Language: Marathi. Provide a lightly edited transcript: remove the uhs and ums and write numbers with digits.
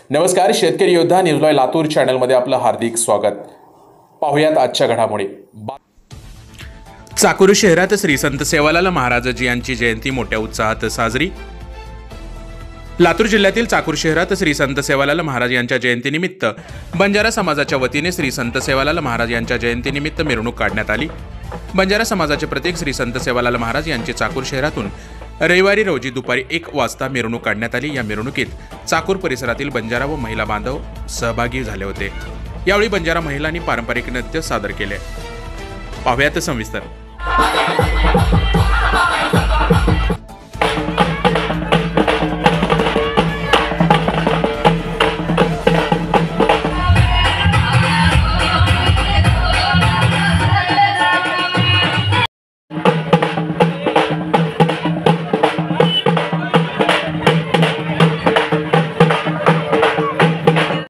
नमस्कार, शेतकरी योद्धा न्यूज लाईव्ह लातूर चॅनलमध्ये आपलं हार्दिक स्वागत। पाहुयात आजच्या घडामोडी। चाकूर शहरात श्री संत सेवालाल महाराजजी यांची जयंती मोठ्या उत्साहात साजरी। लातूर जिल्ह्यातील चाकूर शहरात श्री संत सेवालाल महाराज यांच्या जयंतीनिमित्त बंजारा समाजाच्या वतीने श्री संत सेवालाल महाराज यांच्या जयंतीनिमित्त मिरवणूक काढण्यात आली। बंजारा समाजाचे प्रतीक श्री संत सेवालाल महाराज यांची चाकूर शहरातून रविवारी रोजी दुपारी 1 वाजता मिरवणूक काढण्यात आली। या मिरवणुकीत चाकूर परिसरातील बंजारा व महिला बांधव सहभागी झाले होते। यावेळी बंजारा महिलांनी पारंपरिक नृत्य सादर केले। पाहुयात सविस्तर।